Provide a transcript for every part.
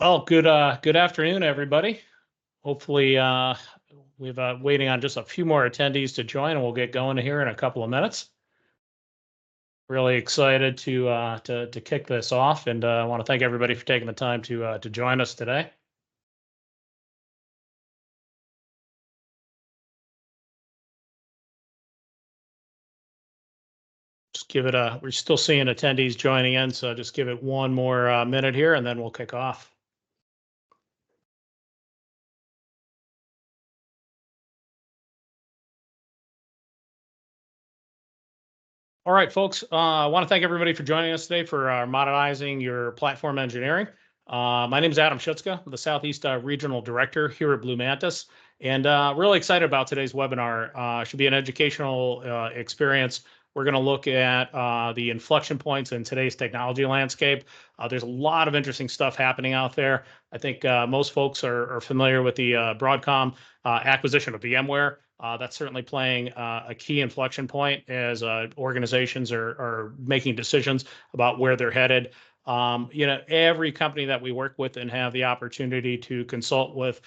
Well, good afternoon, everybody. Hopefully, we've waiting on just a few more attendees to join, and we'll get going here in a couple of minutes. Really excited to kick this off, and I want to thank everybody for taking the time to join us today. Just give it a. We're still seeing attendees joining in, so just give it one more minute here, and then we'll kick off. All right, folks. I want to thank everybody for joining us today for Modernizing Your Platform Engineering. My name is Adam Schutzka, the Southeast Regional Director here at Blue Mantis, and really excited about today's webinar. Should be an educational experience. We're going to look at the inflection points in today's technology landscape. There's a lot of interesting stuff happening out there. I think most folks are familiar with the Broadcom acquisition of VMware. That's certainly playing a key inflection point as organizations are making decisions about where they're headed. Every company that we work with and have the opportunity to consult with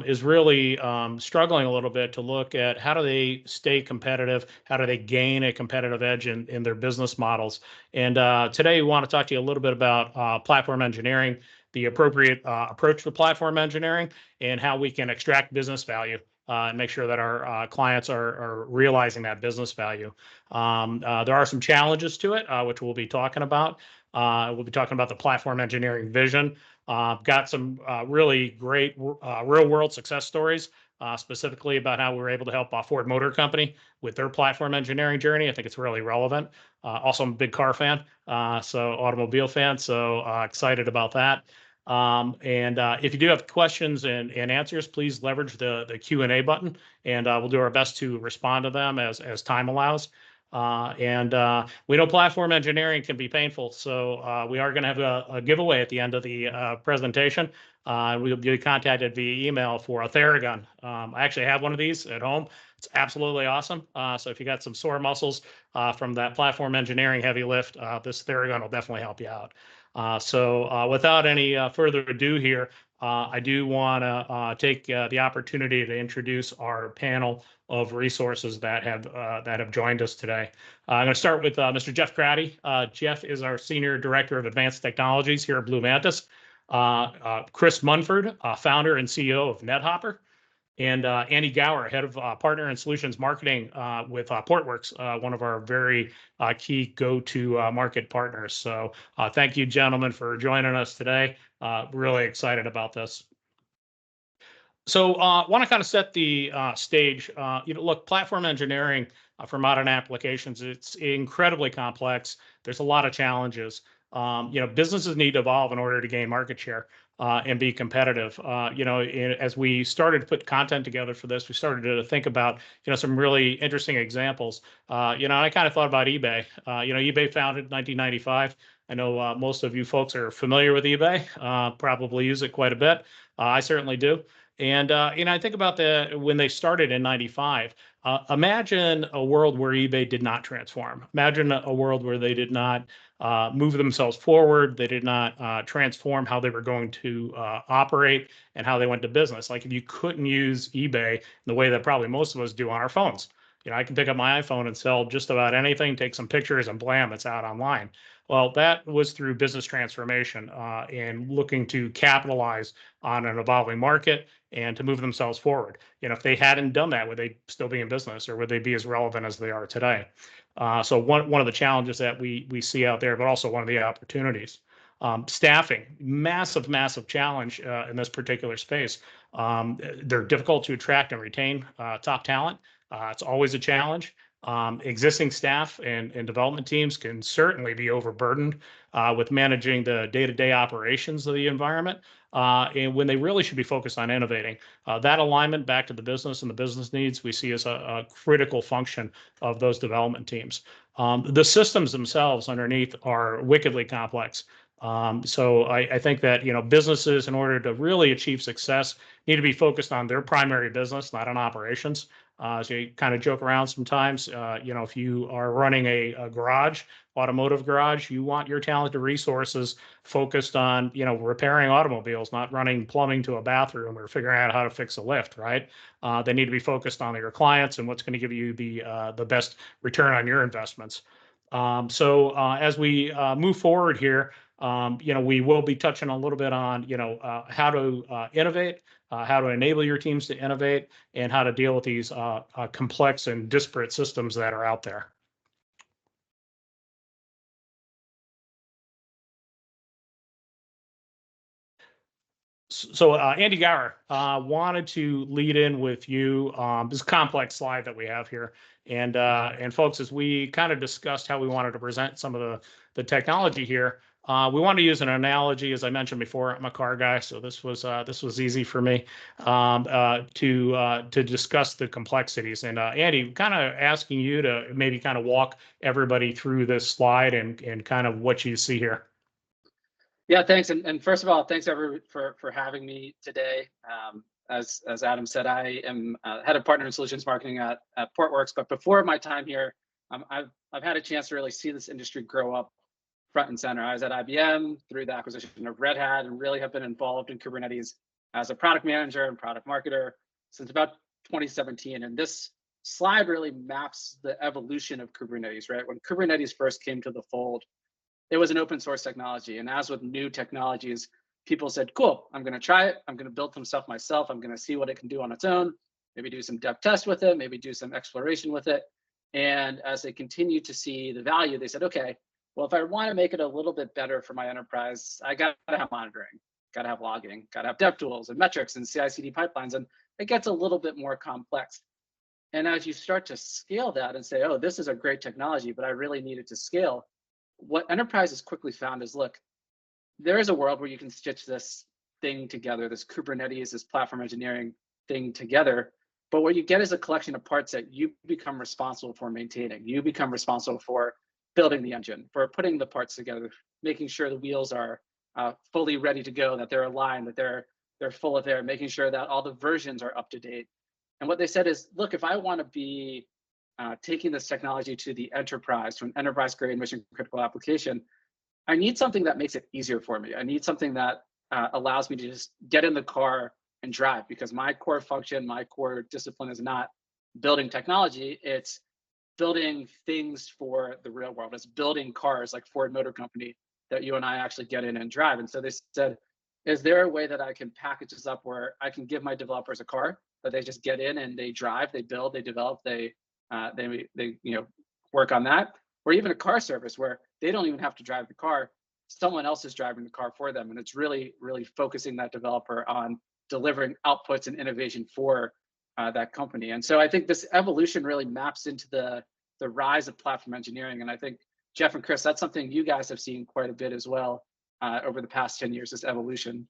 is really struggling a little bit to look at how do they stay competitive, how do they gain a competitive edge in their business models. And today we want to talk to you a little bit about platform engineering, the appropriate approach to platform engineering, and how we can extract business value and make sure that our clients are realizing that business value. There are some challenges to it, which we'll be talking about. We'll be talking about the platform engineering vision. Got some really great real-world success stories, specifically about how we were able to help Ford Motor Company with their platform engineering journey. I think it's really relevant. Also, I'm a big car fan, so automobile fan, so excited about that. If you do have questions and answers, please leverage the Q&A button, and we'll do our best to respond to them as time allows. We know platform engineering can be painful, so we are going to have a giveaway at the end of the presentation. We'll be contacted via email for a Theragun. I actually have one of these at home. It's absolutely awesome. So if you got some sore muscles from that platform engineering heavy lift, this Theragun will definitely help you out. Without any further ado here, I do want to take the opportunity to introduce our panel of resources that have joined us today. I'm going to start with Mr. Jeff Crowdy. Jeff is our Senior Director of Advanced Technologies here at Blue Mantis. Chris Munford, founder and CEO of NetHopper. And Andy Gower, head of partner and solutions marketing with Portworx, one of our very key go-to market partners. So thank you, gentlemen, for joining us today. Really excited about this. So want to kind of set the stage. Look, platform engineering for modern applications, it's incredibly complex. There's a lot of challenges. Businesses need to evolve in order to gain market share and be competitive. As we started to put content together for this, we started to think about, some really interesting examples. I kind of thought about eBay. eBay founded in 1995. I know most of you folks are familiar with eBay, probably use it quite a bit. I certainly do. And I think about when they started in 95. Imagine a world where eBay did not transform. Imagine a world where they did not move themselves forward. They did not transform how they were going to operate and how they went to business. Like if you couldn't use eBay in the way that probably most of us do on our phones. I can pick up my iPhone and sell just about anything, take some pictures, and blam, it's out online. Well, that was through business transformation and looking to capitalize on an evolving market and to move themselves forward. If they hadn't done that, would they still be in business, or would they be as relevant as they are today? So one of the challenges that we see out there, but also one of the opportunities. Staffing, massive challenge in this particular space. They're difficult to attract and retain top talent. It's always a challenge. Existing staff and development teams can certainly be overburdened with managing the day-to-day operations of the environment, and when they really should be focused on innovating. That alignment back to the business and the business needs we see as a critical function of those development teams. The systems themselves underneath are wickedly complex. So I think that businesses, in order to really achieve success, need to be focused on their primary business, not on operations. So you kind of joke around sometimes. If you are running a garage automotive garage. You want your talented resources focused on, repairing automobiles, not running plumbing to a bathroom or figuring out how to fix a lift, right? They need to be focused on your clients and what's going to give you the best return on your investments. So as we move forward here, we will be touching a little bit on, how to innovate, how to enable your teams to innovate, and how to deal with these complex and disparate systems that are out there. So Andy Gower wanted to lead in with you this complex slide that we have here, and folks, as we kind of discussed how we wanted to present some of the technology here, we want to use an analogy. As I mentioned before, I'm a car guy, so this was easy for me to discuss the complexities. And Andy, kind of asking you to maybe kind of walk everybody through this slide and kind of what you see here. Yeah, thanks. And first of all, thanks everyone for having me today. As Adam said, I am head of partner and solutions marketing at Portworx. But before my time here, I've had a chance to really see this industry grow up front and center. I was at IBM through the acquisition of Red Hat, and really have been involved in Kubernetes as a product manager and product marketer since about 2017. And this slide really maps the evolution of Kubernetes, right? When Kubernetes first came to the fold, it was an open source technology. And as with new technologies, people said, cool, I'm going to try it. I'm going to build some stuff myself. I'm going to see what it can do on its own, maybe do some dev test with it, maybe do some exploration with it. And as they continued to see the value, they said, okay, well, if I want to make it a little bit better for my enterprise, I got to have monitoring, got to have logging, got to have dev tools and metrics and CI/CD pipelines. And it gets a little bit more complex. And as you start to scale that and say, oh, this is a great technology, but I really need it to scale, what enterprises quickly found is, look, there is a world where you can stitch this thing together, this Kubernetes, this platform engineering thing together. But what you get is a collection of parts that you become responsible for maintaining. You become responsible for building the engine, for putting the parts together, making sure the wheels are fully ready to go, that they're aligned, that they're full of air, making sure that all the versions are up to date. And what they said is, look, if I want to be taking this technology to the enterprise, to an enterprise-grade mission-critical application, I need something that makes it easier for me. I need something that allows me to just get in the car and drive, because my core function, my core discipline is not building technology, it's building things for the real world. It's building cars like Ford Motor Company that you and I actually get in and drive. And so they said, is there a way that I can package this up where I can give my developers a car that they just get in and they drive, they build, they develop, they work on that, or even a car service where they don't even have to drive the car, someone else is driving the car for them, and it's really focusing that developer on delivering outputs and innovation for that company. And so I think this evolution really maps into the rise of platform engineering, and I think Jeff and Chris, that's something you guys have seen quite a bit as well over the past 10 years, this evolution.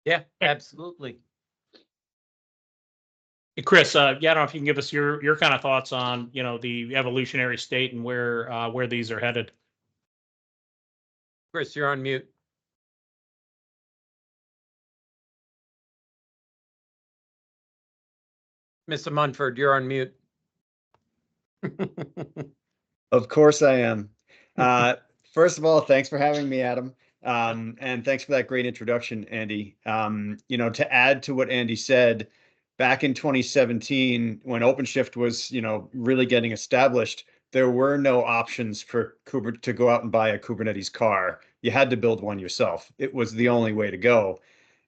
Yeah, absolutely. Chris, I don't know if you can give us your kind of thoughts on, the evolutionary state and where these are headed. Chris, you're on mute. Mr. Munford, you're on mute. Of course I am. First of all, thanks for having me, Adam. And thanks for that great introduction, Andy. To add to what Andy said, back in 2017, when OpenShift was, really getting established, there were no options for to go out and buy a Kubernetes car. You had to build one yourself. It was the only way to go.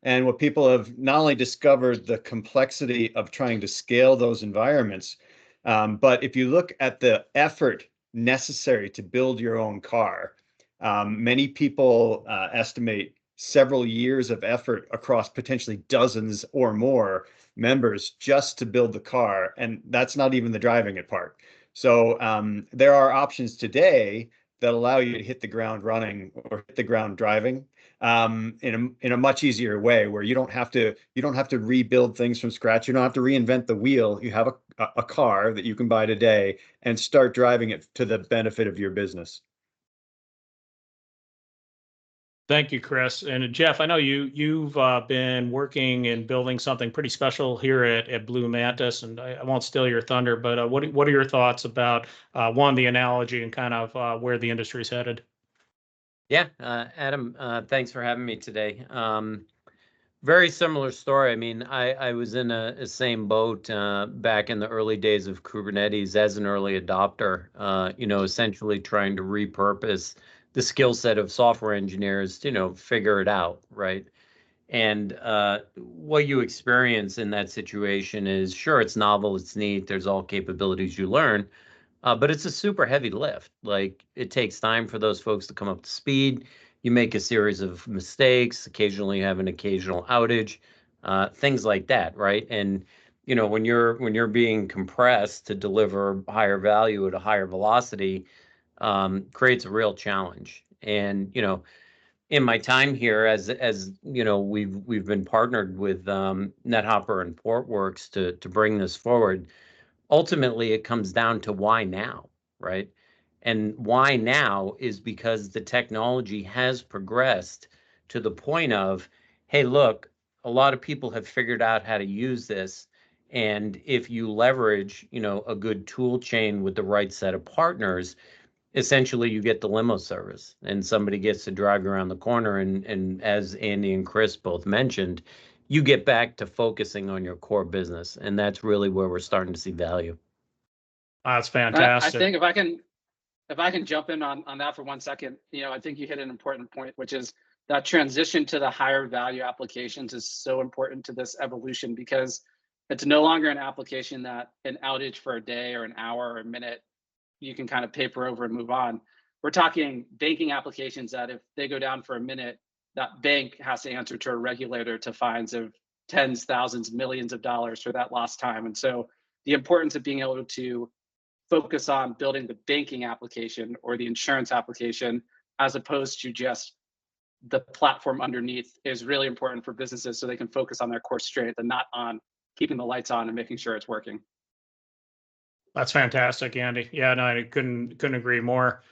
And what people have not only discovered the complexity of trying to scale those environments, but if you look at the effort necessary to build your own car, many people estimate several years of effort across potentially dozens or more members just to build the car, and that's not even the driving it part. So there are options today that allow you to hit the ground running or hit the ground driving in a much easier way, where you don't have to rebuild things from scratch. You don't have to reinvent the wheel. You have a car that you can buy today and start driving it to the benefit of your business. Thank you, Chris. And Jeff, I know you've been working and building something pretty special here at Blue Mantis, and I won't steal your thunder, but what are your thoughts about one, the analogy and kind of where the industry's headed? Yeah, Adam, thanks for having me today. Very similar story. I mean, I was in a same boat back in the early days of Kubernetes as an early adopter, essentially trying to repurpose the skill set of software engineers to, figure it out, right? And what you experience in that situation is, sure, it's novel, it's neat, there's all capabilities you learn, but it's a super heavy lift. Like, it takes time for those folks to come up to speed. You make a series of mistakes, occasionally have an occasional outage, things like that, right? And when you're being compressed to deliver higher value at a higher velocity, creates a real challenge. And in my time here, as we've been partnered with NetHopper and Portworx to bring this forward. Ultimately, it comes down to why now, right? And why now is because the technology has progressed to the point of, hey, look, a lot of people have figured out how to use this. And if you leverage, a good tool chain with the right set of partners, essentially you get the limo service and somebody gets to drive you around the corner. And as Andy and Chris both mentioned, you get back to focusing on your core business. And that's really where we're starting to see value. That's I fantastic. think if I can jump in on that for 1 second, I think you hit an important point, which is that transition to the higher value applications is so important to this evolution, because it's no longer an application that an outage for a day or an hour or a minute you can kind of paper over and move on. We're talking banking applications that if they go down for a minute, that bank has to answer to a regulator to fines of tens, thousands, millions of dollars for that lost time. And so the importance of being able to focus on building the banking application or the insurance application as opposed to just the platform underneath is really important for businesses, so they can focus on their core strength and not on keeping the lights on and making sure it's working. That's fantastic, Andy. Yeah, no, I couldn't agree more.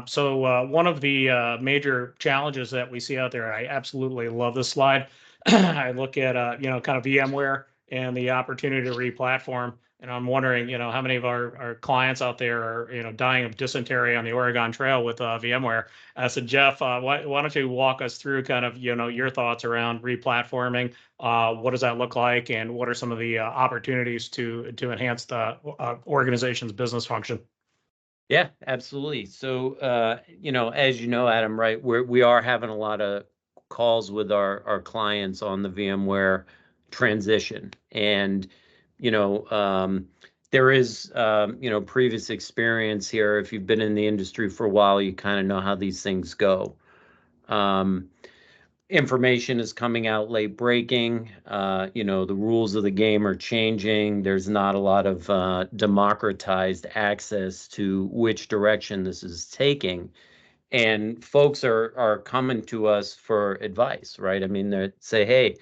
So one of the major challenges that we see out there, I absolutely love this slide. I look at kind of VMware and the opportunity to re-platform, and I'm wondering, how many of our clients out there are dying of dysentery on the Oregon Trail with VMware. So Jeff, why don't you walk us through kind of your thoughts around re-platforming? What does that look like, and what are some of the opportunities to enhance the organization's business function? Yeah, absolutely. So, as you know, Adam, right, we are having a lot of calls with our clients on the VMware transition, and there is previous experience here. If you've been in the industry for a while, you kind of know how these things go. Information is coming out late breaking. The rules of the game are changing. There's not a lot of democratized access to which direction this is taking. And folks are coming to us for advice, right? I mean, they say, hey,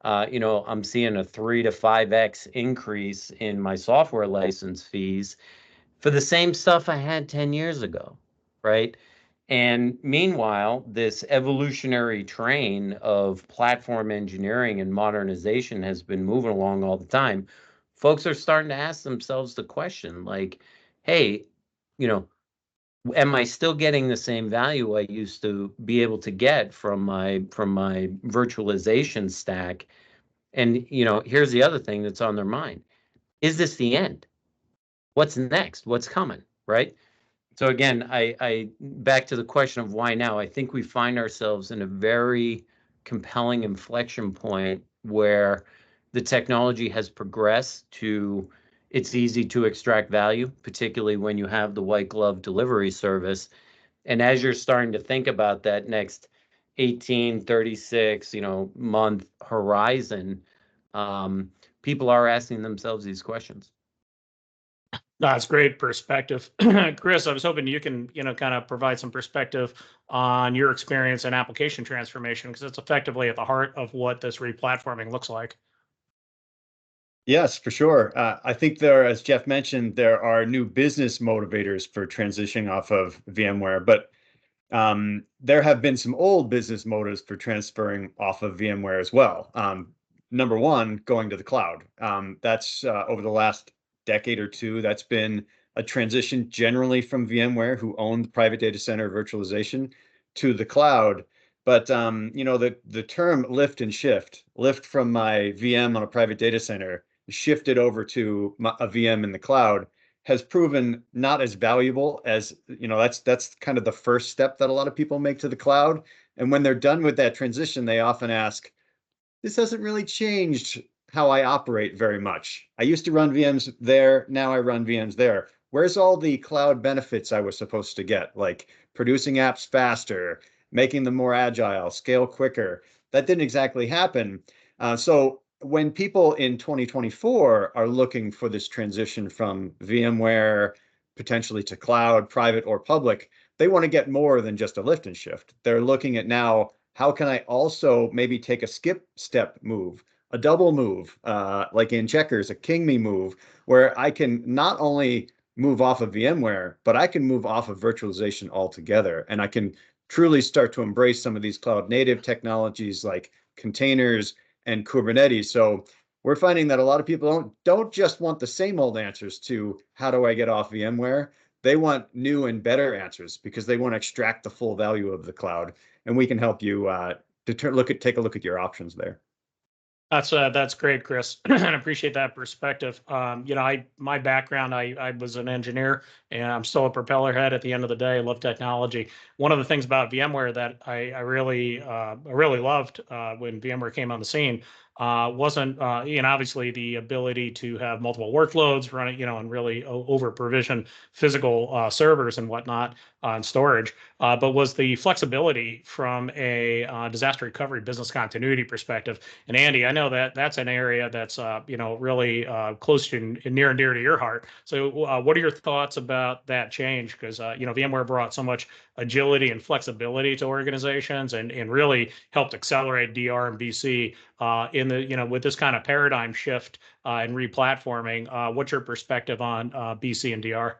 I'm seeing a 3 to 5x increase in my software license fees for the same stuff I had 10 years ago, right? And meanwhile, this evolutionary train of platform engineering and modernization has been moving along all the time. Folks are starting to ask themselves the question, like, hey, am I still getting the same value I used to be able to get from my virtualization stack? And here's the other thing that's on their mind. Is this the end? What's next? What's coming? Right? So again, I back to the question of why now. I think we find ourselves in a very compelling inflection point where the technology has progressed to it's easy to extract value, particularly when you have the white glove delivery service. And as you're starting to think about that next 18, 36, month horizon, people are asking themselves these questions. That's great perspective. Chris, I was hoping you can, kind of provide some perspective on your experience in application transformation, because it's effectively at the heart of what this re-platforming looks like. Yes, for sure. I think there, as Jeff mentioned, there are new business motivators for transitioning off of VMware, but There have been some old business motives for transferring off of VMware as well. Number one, going to the cloud. That's over the last decade or two, that's been a transition generally from VMware, who owned the private data center virtualization, to the cloud. But the term lift and shift, lift from my VM on a private data center, shifted over to a VM in the cloud, has proven not as valuable as, that's kind of the first step that a lot of people make to the cloud. And when they're done with that transition, they often ask, this hasn't really changed how I operate very much. I used to run VMs there, now I run VMs there. Where's all the cloud benefits I was supposed to get, like producing apps faster, making them more agile, scale quicker? That didn't exactly happen. So when people in 2024 are looking for this transition from VMware potentially to cloud, private or public, they want to get more than just a lift and shift. They're looking at now, how can I also maybe take a skip step move, a double move, like in checkers, a king me move, where I can not only move off of VMware, but I can move off of virtualization altogether. And I can truly start to embrace some of these cloud native technologies like containers and Kubernetes. So we're finding that a lot of people don't just want the same old answers to how do I get off VMware. They want new and better answers because they want to extract the full value of the cloud. And we can help you take a look at your options there. That's great, Chris, and appreciate that perspective. My background, I was an engineer, and I'm still a propeller head at the end of the day. I love technology. One of the things about VMware that I really loved when VMware came on the scene wasn't, obviously the ability to have multiple workloads running, and really over provision physical servers and whatnot and storage, but was the flexibility from a disaster recovery business continuity perspective. And Andy, I know that that's an area that's really close to and near and dear to your heart. So what are your thoughts about that change? Because VMware brought so much agility and flexibility to organizations and really helped accelerate DR and BC in the with this kind of paradigm shift and replatforming. What's your perspective on BC and DR?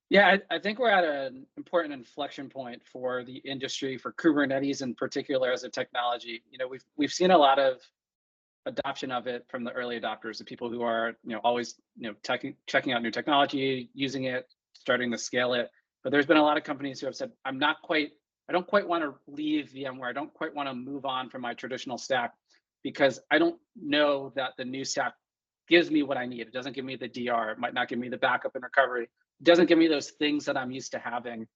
Yeah, I think we're at an important inflection point for the industry, for Kubernetes in particular as a technology. We've seen a lot of adoption of it from the early adopters, the people who are always checking out new technology, using it, starting to scale it. But there's been a lot of companies who have said, I don't quite want to leave VMware. I don't quite want to move on from my traditional stack because I don't know that the new stack gives me what I need. It doesn't give me the DR. It might not give me the backup and recovery. It doesn't give me those things that I'm used to having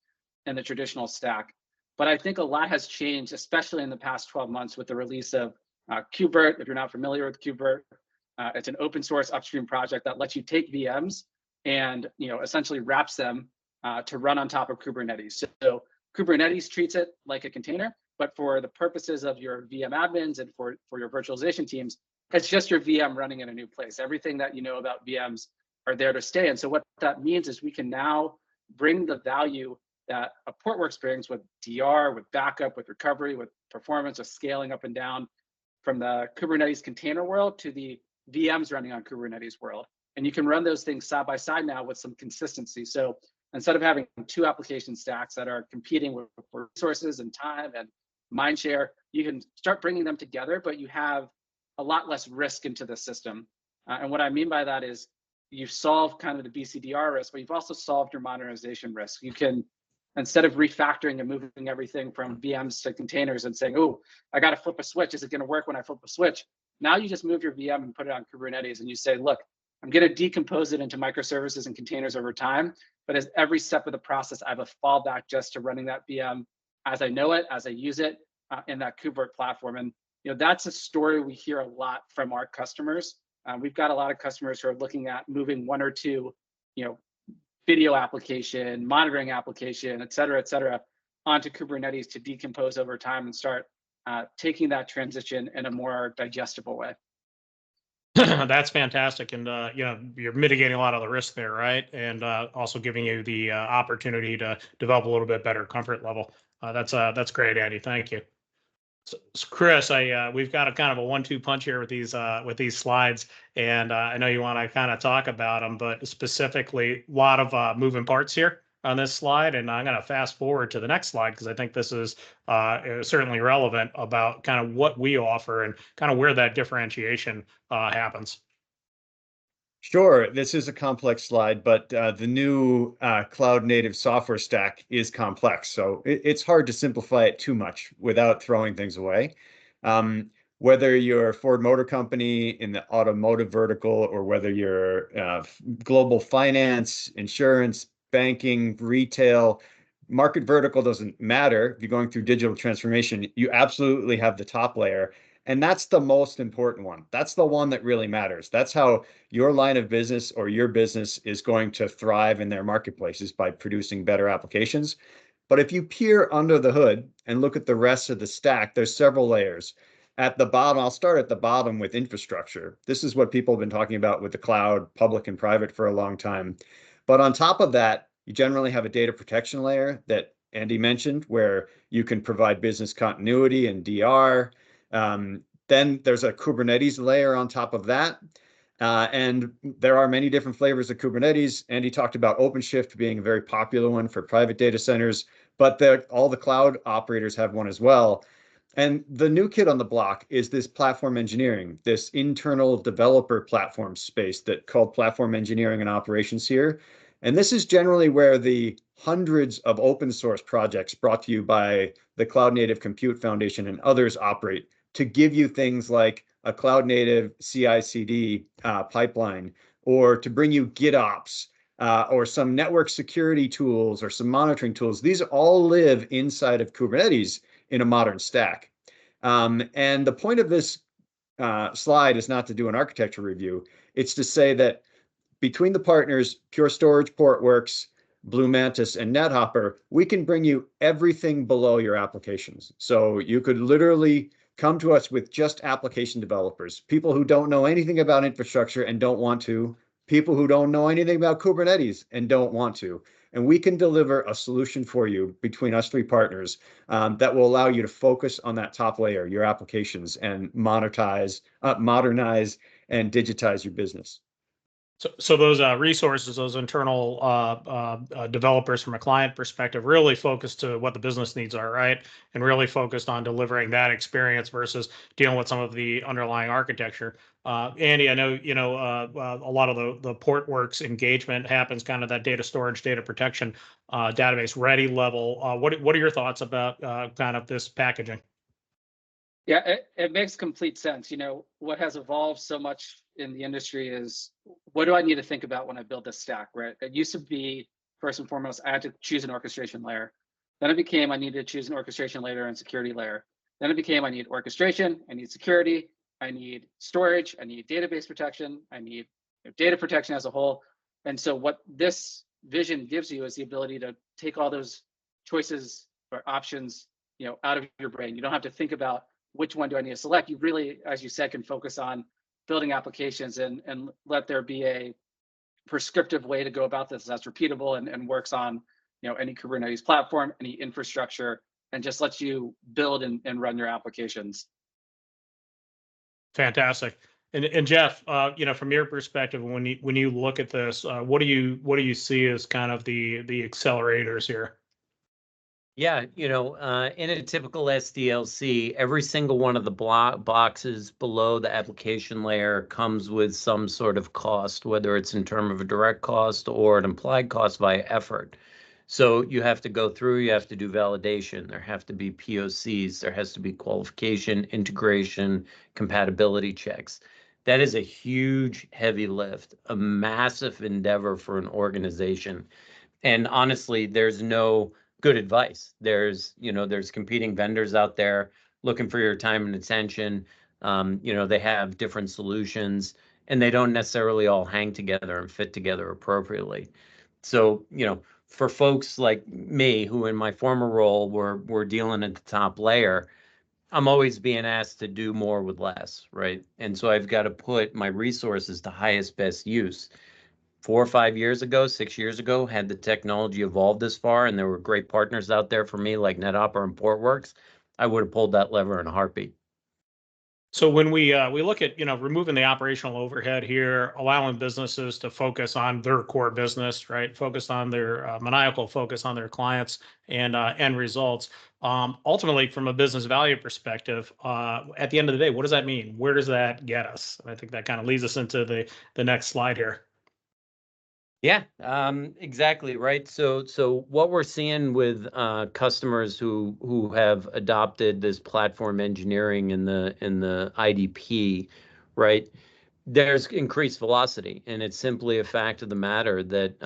in the traditional stack. But I think a lot has changed, especially in the past 12 months with the release of KubeVirt. If you're not familiar with KubeVirt, it's an open source upstream project that lets you take VMs and essentially wraps them to run on top of Kubernetes. So Kubernetes treats it like a container, but for the purposes of your VM admins and for your virtualization teams, it's just your VM running in a new place. Everything that you know about VMs are there to stay. And so what that means is we can now bring the value that a Portworx brings with DR, with backup, with recovery, with performance, with scaling up and down from the Kubernetes container world to the VMs running on Kubernetes world. And you can run those things side by side now with some consistency. So instead of having two application stacks that are competing with resources and time and mind share, you can start bringing them together, but you have a lot less risk into the system. And what I mean by that is you've solved kind of the BCDR risk, but you've also solved your modernization risk. You can, instead of refactoring and moving everything from VMs to containers and saying, oh, I got to flip a switch. Is it going to work when I flip a switch? Now you just move your VM and put it on Kubernetes and you say, look, I'm going to decompose it into microservices and containers over time. But as every step of the process, I have a fallback just to running that VM as I know it, as I use it in that KubeVirt platform. And that's a story we hear a lot from our customers. We've got a lot of customers who are looking at moving one or two, video application, monitoring application, et cetera, onto Kubernetes to decompose over time and start taking that transition in a more digestible way. That's fantastic, and you're mitigating a lot of the risk there, right? And also giving you the opportunity to develop a little bit better comfort level. That's great, Andy. Thank you. So, Chris, we've got a kind of a 1-2 punch here with these slides, and I know you want to kind of talk about them, but specifically, a lot of moving parts here. on this slide, and I'm going to fast forward to the next slide because I think this is certainly relevant about kind of what we offer and kind of where that differentiation happens. Sure, this is a complex slide, but the new cloud native software stack is complex. So it's hard to simplify it too much without throwing things away. Whether you're Ford Motor Company in the automotive vertical, or whether you're global finance, insurance, banking, retail, market vertical doesn't matter. If you're going through digital transformation, you absolutely have the top layer. And that's the most important one. That's the one that really matters. That's how your line of business or your business is going to thrive in their marketplaces, by producing better applications. But if you peer under the hood and look at the rest of the stack, there's several layers. At the bottom, I'll start at the bottom with infrastructure. This is what people have been talking about with the cloud, public and private, for a long time. But on top of that, you generally have a data protection layer that Andy mentioned, where you can provide business continuity and DR. Then there's a Kubernetes layer on top of that. And there are many different flavors of Kubernetes. Andy talked about OpenShift being a very popular one for private data centers, but all the cloud operators have one as well. And the new kid on the block is this platform engineering, this internal developer platform space that called platform engineering and operations here. And this is generally where the hundreds of open source projects brought to you by the Cloud Native Compute Foundation and others operate, to give you things like a cloud native CI/CD pipeline, or to bring you GitOps, or some network security tools, or some monitoring tools. These all live inside of Kubernetes in a modern stack. And the point of this slide is not to do an architecture review. It's to say that between the partners, Pure Storage, Portworx, Blue Mantis, and NetHopper, we can bring you everything below your applications. So you could literally come to us with just application developers, people who don't know anything about infrastructure and don't want to, people who don't know anything about Kubernetes and don't want to. And we can deliver a solution for you between us three partners that will allow you to focus on that top layer, your applications, and modernize and digitize your business. So those resources, those internal developers from a client perspective, really focused to what the business needs are, right? And really focused on delivering that experience versus dealing with some of the underlying architecture. Andy, I know a lot of the Portworx engagement happens kind of that data storage, data protection, database ready level. What are your thoughts about kind of this packaging? Yeah, it makes complete sense. What has evolved so much in the industry is, what do I need to think about when I build this stack, right? It used to be, first and foremost, I had to choose an orchestration layer. Then it became, I needed to choose an orchestration layer and security layer. Then it became, I need orchestration, I need security, I need storage, I need database protection, I need data protection as a whole. And so what this vision gives you is the ability to take all those choices or options, out of your brain. You don't have to think about which one do I need to select. You really, as you said, can focus on building applications and let there be a prescriptive way to go about this that's repeatable and works on any Kubernetes platform, any infrastructure, and just lets you build and run your applications. Fantastic. And Jeff, from your perspective, when you look at this, what do you see as kind of the accelerators here? Yeah, in a typical SDLC, every single one of the boxes below the application layer comes with some sort of cost, whether it's in terms of a direct cost or an implied cost via effort. So you have to go through, you have to do validation, there have to be POCs, there has to be qualification, integration, compatibility checks. That is a huge, heavy lift, a massive endeavor for an organization. And honestly, there's no good advice. There's competing vendors out there looking for your time and attention. They have different solutions, and they don't necessarily all hang together and fit together appropriately. So, for folks like me, who in my former role were dealing at the top layer, I'm always being asked to do more with less, right? And so I've got to put my resources to highest best use. 4 or 5 years ago, 6 years ago, had the technology evolved this far and there were great partners out there for me like NetHopper and Portworx, I would have pulled that lever in a heartbeat. So when we look at, removing the operational overhead here, allowing businesses to focus on their core business, right? Focus on their maniacal focus on their clients and end results. Ultimately, from a business value perspective, at the end of the day, what does that mean? Where does that get us? And I think that kind of leads us into the next slide here. Yeah, exactly right. So what we're seeing with customers who have adopted this platform engineering in the IDP, right? There's increased velocity, and it's simply a fact of the matter that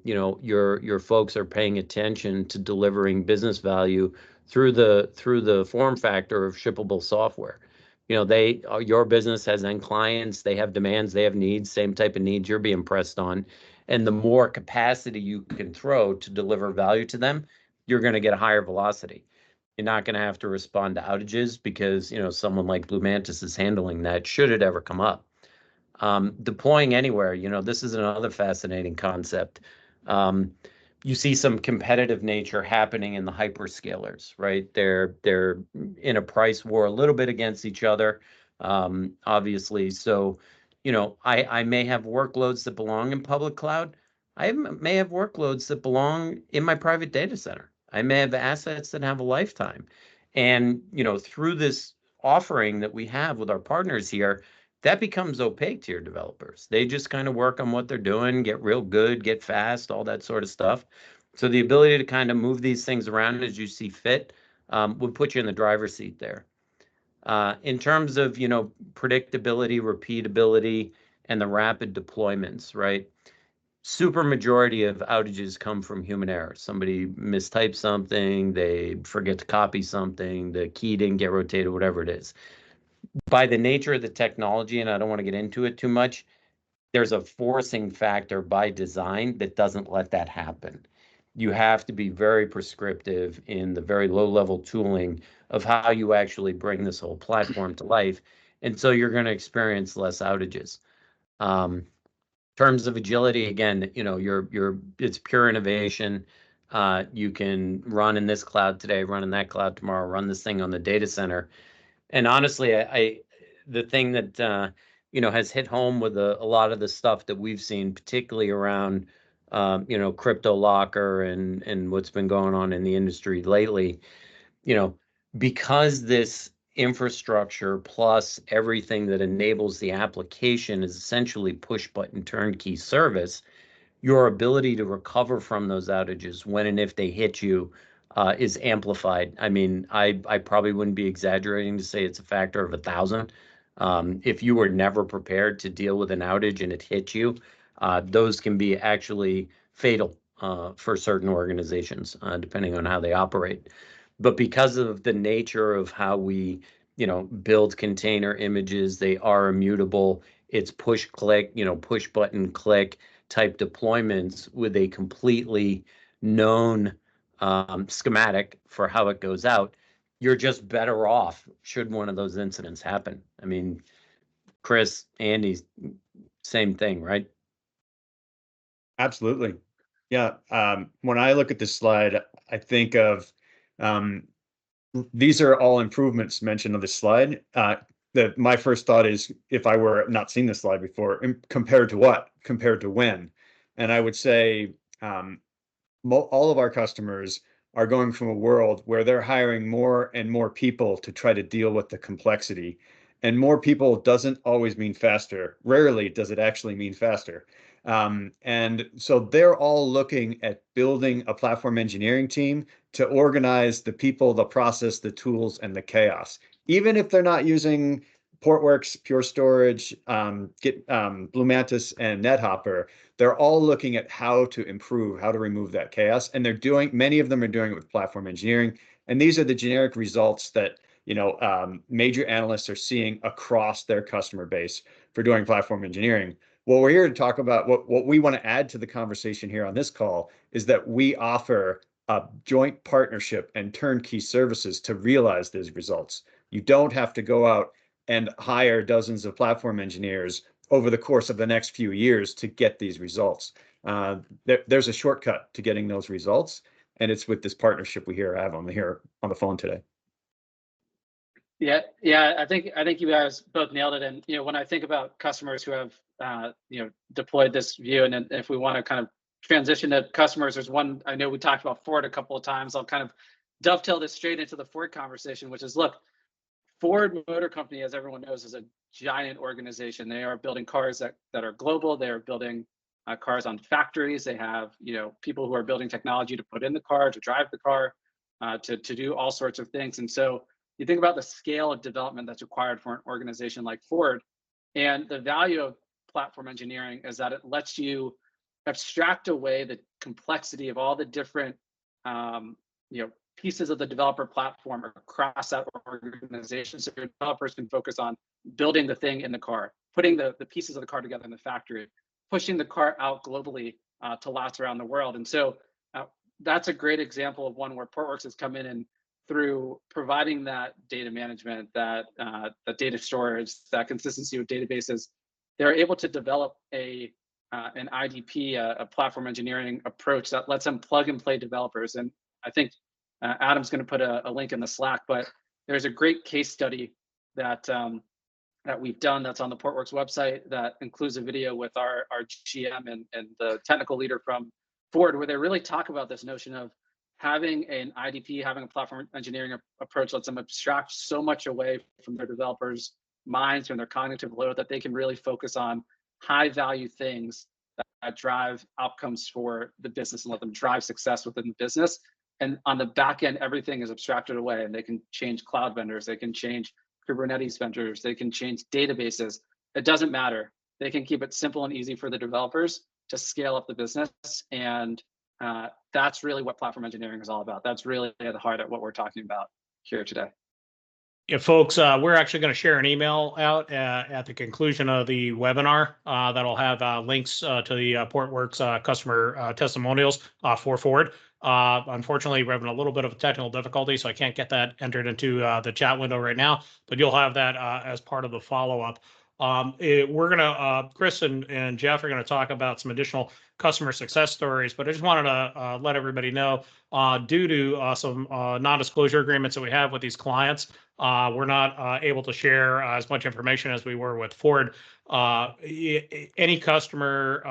your folks are paying attention to delivering business value through the form factor of shippable software. Your business has end clients, they have demands, they have needs, same type of needs you're being pressed on. And the more capacity you can throw to deliver value to them, you're going to get a higher velocity. You're not going to have to respond to outages because someone like Blue Mantis is handling that should it ever come up. Deploying anywhere, this is another fascinating concept. You see some competitive nature happening in the hyperscalers, right? They're in a price war a little bit against each other, obviously. So, I may have workloads that belong in public cloud. I may have workloads that belong in my private data center. I may have assets that have a lifetime. And, through this offering that we have with our partners here, that becomes opaque to your developers. They just kind of work on what they're doing, get real good, get fast, all that sort of stuff. So the ability to kind of move these things around as you see fit would put you in the driver's seat there. In terms of, predictability, repeatability, and the rapid deployments, right? Super majority of outages come from human error. Somebody mistypes something, they forget to copy something, the key didn't get rotated, whatever it is. By the nature of the technology, and I don't want to get into it too much, there's a forcing factor by design that doesn't let that happen. You have to be very prescriptive in the very low-level tooling of how you actually bring this whole platform to life, and so you're going to experience less outages. In terms of agility, again, it's pure innovation. You can run in this cloud today, run in that cloud tomorrow, run this thing on the data center. And honestly, the thing that has hit home with a lot of the stuff that we've seen, particularly around crypto locker and what's been going on in the industry lately, because this infrastructure plus everything that enables the application is essentially push button turnkey service, your ability to recover from those outages when and if they hit you is amplified. I mean, I probably wouldn't be exaggerating to say it's a factor of 1,000. If you were never prepared to deal with an outage and it hit you, those can be actually fatal for certain organizations, depending on how they operate. But because of the nature of how we, build container images, they are immutable. It's push click, push button click type deployments with a completely known schematic for how it goes out. You're just better off should one of those incidents happen. I mean, Chris, Andy, same thing, right? Absolutely. Yeah. When I look at this slide, I think of these are all improvements mentioned on this slide. My first thought is, if I were not seen this slide before, compared to what? Compared to when? And I would say all of our customers are going from a world where they're hiring more and more people to try to deal with the complexity. And more people doesn't always mean faster. Rarely does it actually mean faster. And so they're all looking at building a platform engineering team to organize the people, the process, the tools, and the chaos. Even if they're not using Portworx, Pure Storage, Blue Mantis, and NetHopper, they're all looking at how to improve, how to remove that chaos. And many of them are doing it with platform engineering. And these are the generic results that major analysts are seeing across their customer base for doing platform engineering. What we're here to talk about, what we want to add to the conversation here on this call, is that we offer a joint partnership and turnkey services to realize these results. You don't have to go out and hire dozens of platform engineers over the course of the next few years to get these results. There's a shortcut to getting those results, and it's with this partnership we have on the phone today. Yeah. I think you guys both nailed it. And when I think about customers who have deployed this view, and then if we want to kind of transition to customers, there's one I know we talked about Ford a couple of times. I'll kind of dovetail this straight into the Ford conversation, which is, look, Ford Motor Company, as everyone knows, is a giant organization. They are building cars that are global. They are building cars on factories. They have people who are building technology to put in the car, to drive the car, to do all sorts of things. And so you think about the scale of development that's required for an organization like Ford, and the value of platform engineering is that it lets you abstract away the complexity of all the different pieces of the developer platform across that organization, so your developers can focus on building the thing in the car, putting the pieces of the car together in the factory, pushing the car out globally to lots around the world. And so that's a great example of one where Portworx has come in and, through providing that data management, that data storage, that consistency with databases, they're able to develop an IDP, a platform engineering approach that lets them plug and play developers. And I think Adam's going to put a link in the Slack, but there's a great case study that we've done that's on the Portworx website that includes a video with our GM and the technical leader from Ford, where they really talk about this notion of having an IDP, having a platform engineering approach lets them abstract so much away from their developers' minds, from their cognitive load, that they can really focus on high value things that drive outcomes for the business and let them drive success within the business. And on the back end, everything is abstracted away, and they can change cloud vendors, they can change Kubernetes vendors, they can change databases. It doesn't matter. They can keep it simple and easy for the developers to scale up the business. And that's really what platform engineering is all about. That's really at the heart of what we're talking about here today. Yeah, folks, we're actually going to share an email out at the conclusion of the webinar that'll have links to the Portworx customer testimonials for Ford. Unfortunately, we're having a little bit of a technical difficulty, so I can't get that entered into the chat window right now, but you'll have that as part of the follow-up. We're going to, Chris and Jeff are going to talk about some additional customer success stories, but I just wanted to let everybody know, due to some non-disclosure agreements that we have with these clients, we're not able to share as much information as we were with Ford. Any customer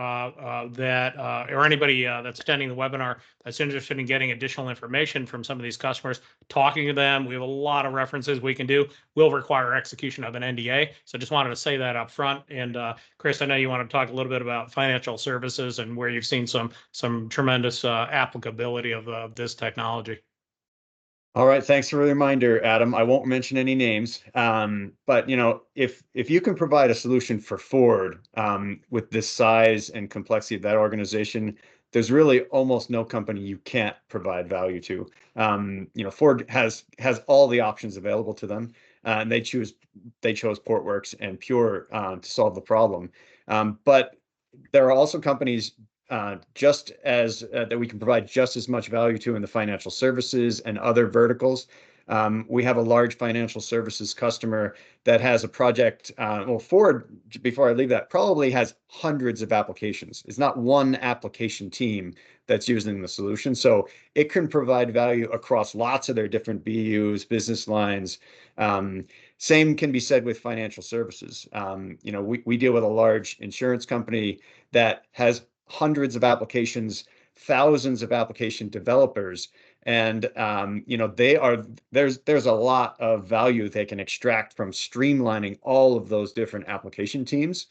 that or anybody that's attending the webinar that's interested in getting additional information from some of these customers, talking to them, we have a lot of references we can do, will require execution of an NDA. So just wanted to say that up front. And Chris, I know you want to talk a little bit about financial services and where you've seen some tremendous applicability of this technology. All right, thanks for the reminder, Adam. I won't mention any names, but if you can provide a solution for Ford with this size and complexity of that organization, there's really almost no company you can't provide value to. Ford has all the options available to them, and they chose Portworx and Pure to solve the problem. But there are also companies just as that we can provide just as much value to in the financial services and other verticals. We have a large financial services customer that has a project. Well, Ford, before I leave that, probably has hundreds of applications. It's not one application team that's using the solution. So it can provide value across lots of their different BUs, business lines. Same can be said with financial services. We deal with a large insurance company that has hundreds of applications, thousands of application developers, and there's a lot of value they can extract from streamlining all of those different application teams.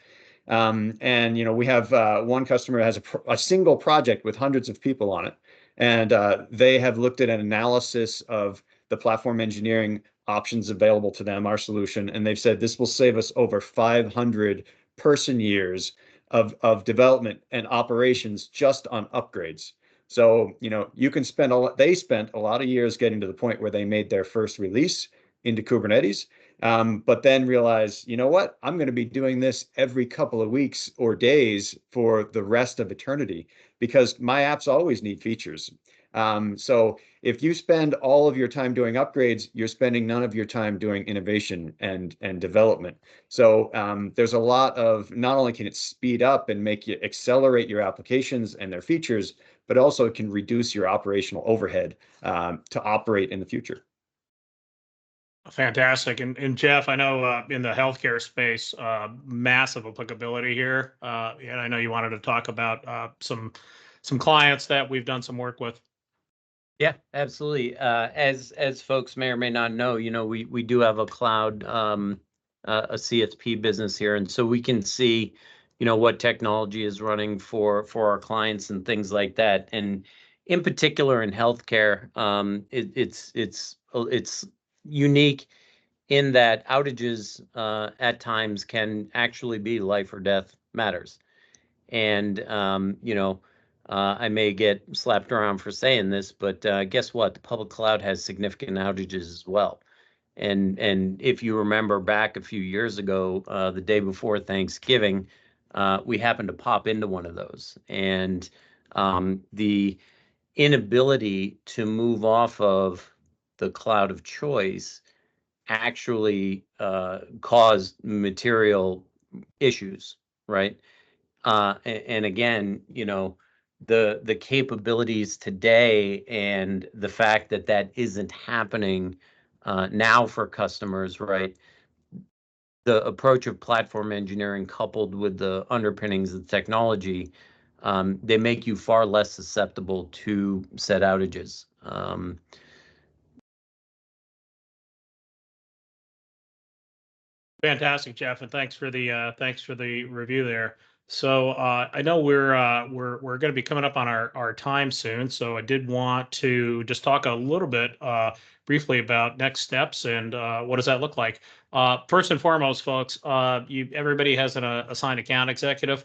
We have one customer that has a single project with hundreds of people on it, and they have looked at an analysis of the platform engineering options available to them, our solution, and they've said this will save us over 500 person years of development and operations just on upgrades. So, you can they spent a lot of years getting to the point where they made their first release into Kubernetes, but then realized, you know what, I'm going to be doing this every couple of weeks or days for the rest of eternity because my apps always need features. So if you spend all of your time doing upgrades, you're spending none of your time doing innovation and development. So there's a lot of, not only can it speed up and make you accelerate your applications and their features, but also it can reduce your operational overhead to operate in the future. Fantastic. And Jeff, I know in the healthcare space, massive applicability here. And I know you wanted to talk about some clients that we've done some work with. Yeah, absolutely. As folks may or may not know, we do have a cloud, a CSP business here, and so we can see, what technology is running for our clients and things like that. And in particular, in healthcare, it's unique in that outages at times can actually be life or death matters. And I may get slapped around for saying this, but guess what? The public cloud has significant outages as well. And if you remember back a few years ago, the day before Thanksgiving, we happened to pop into one of those. And the inability to move off of the cloud of choice actually caused material issues, right? And again, the capabilities today and the fact that that isn't happening now for customers, right? The approach of platform engineering coupled with the underpinnings of technology, they make you far less susceptible to said outages. Fantastic, Jeff, and thanks for the review there. So I know we're going to be coming up on our time soon, so I did want to just talk a little bit briefly about next steps and what does that look like. First and foremost, folks, everybody has an assigned account executive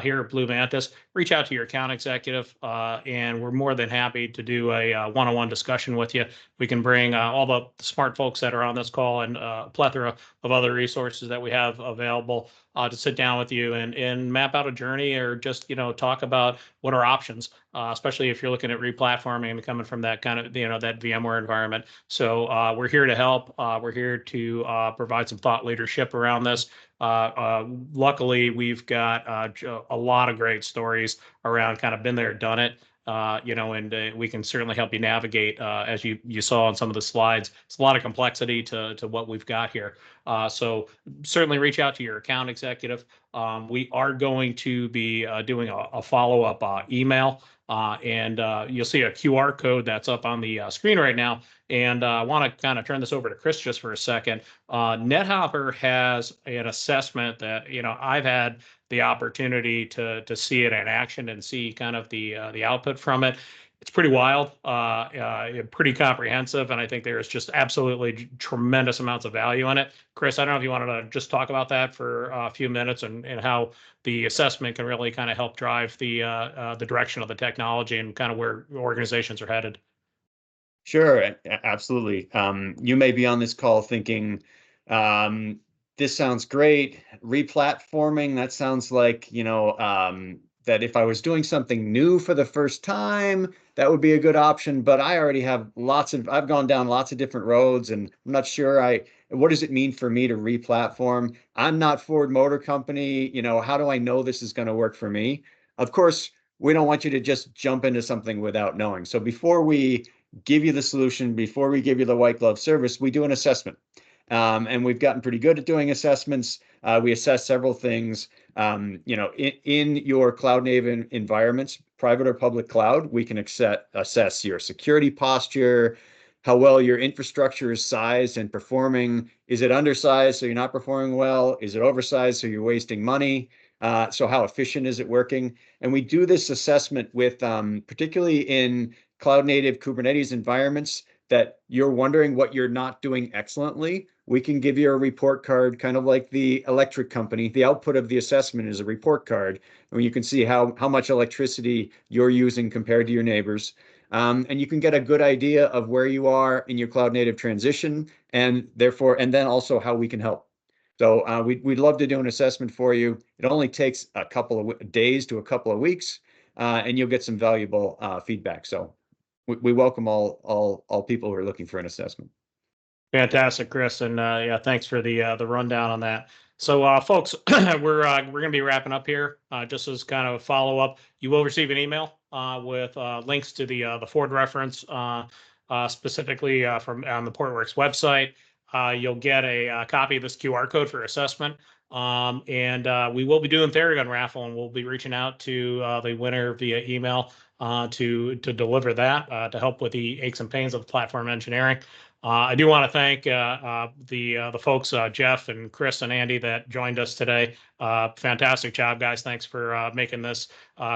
here at Blue Mantis. Reach out to your account executive, and we're more than happy to do a one-on-one discussion with you. We can bring all the smart folks that are on this call and a plethora of other resources that we have available to sit down with you and map out a journey, or just talk about what are options, especially if you're looking at replatforming and coming from that kind of that VMware environment. So we're here to help. We're here to provide some thought leadership around this. Luckily, we've got a lot of great stories around kind of been there, done it. And we can certainly help you navigate, as you saw on some of the slides. It's a lot of complexity to what we've got here. So certainly reach out to your account executive. We are going to be doing a follow-up email, and you'll see a QR code that's up on the screen right now. And I want to kind of turn this over to Chris just for a second. NetHopper has an assessment that I've had the opportunity to see it in action and see kind of the output from it. It's pretty wild, pretty comprehensive, and I think there's just absolutely tremendous amounts of value in it. Chris, I don't know if you wanted to just talk about that for a few minutes and how the assessment can really kind of help drive the direction of the technology and kind of where organizations are headed. Sure, absolutely. You may be on this call thinking, this sounds great. Replatforming, that sounds like, that if I was doing something new for the first time, that would be a good option. But I already have I've gone down lots of different roads, and I'm not sure what does it mean for me to replatform? I'm not Ford Motor Company. How do I know this is going to work for me? Of course, we don't want you to just jump into something without knowing. So before we give you the solution, before we give you the white glove service, we do an assessment. And we've gotten pretty good at doing assessments. We assess several things. In your cloud native environments, private or public cloud, we can assess your security posture, how well your infrastructure is sized and performing. Is it undersized so you're not performing well? Is it oversized so you're wasting money? So how efficient is it working? And we do this assessment with, particularly in cloud native Kubernetes environments, that you're wondering what you're not doing excellently. We can give you a report card, kind of like the electric company. The output of the assessment is a report card, where you can see how much electricity you're using compared to your neighbors. And you can get a good idea of where you are in your cloud native transition, and then also how we can help. So we'd love to do an assessment for you. It only takes a couple of days to a couple of weeks, and you'll get some valuable feedback. So we welcome all people who are looking for an assessment. Fantastic, Chris, and yeah, thanks for the rundown on that. So, folks, we're going to be wrapping up here. Just as kind of a follow up, you will receive an email with links to the Ford reference, specifically from on the Portworx website. you'll get a copy of this QR code for assessment. And we will be doing Theragun raffle, and we'll be reaching out to the winner via email to deliver that to help with the aches and pains of platform engineering. I do want to thank the folks, Jeff and Chris and Andy, that joined us today. Fantastic job, guys. Thanks for making this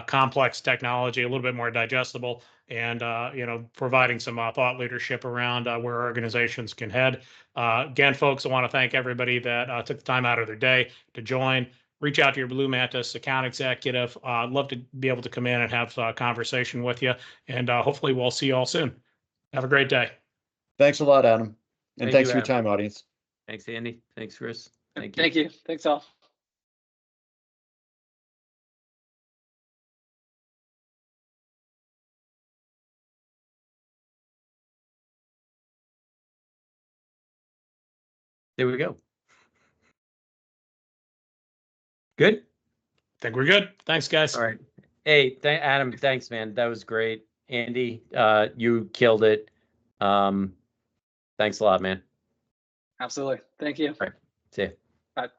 complex technology a little bit more digestible, and providing some thought leadership around where organizations can head. Again, folks, I want to thank everybody that took the time out of their day to join. Reach out to your Blue Mantis account executive. I'd love to be able to come in and have a conversation with you, and hopefully we'll see you all soon. Have a great day. Thanks a lot, Adam. And Thank thanks you, for your Adam. time, audience. Thanks, Andy. Thanks, Chris. Thank you. Thank you. Thanks all. There we go. Good. I think we're good. Thanks, guys. All right. Hey, Adam, thanks, man. That was great. Andy, you killed it. Thanks a lot, man. Absolutely. Thank you. All right. See ya. Bye.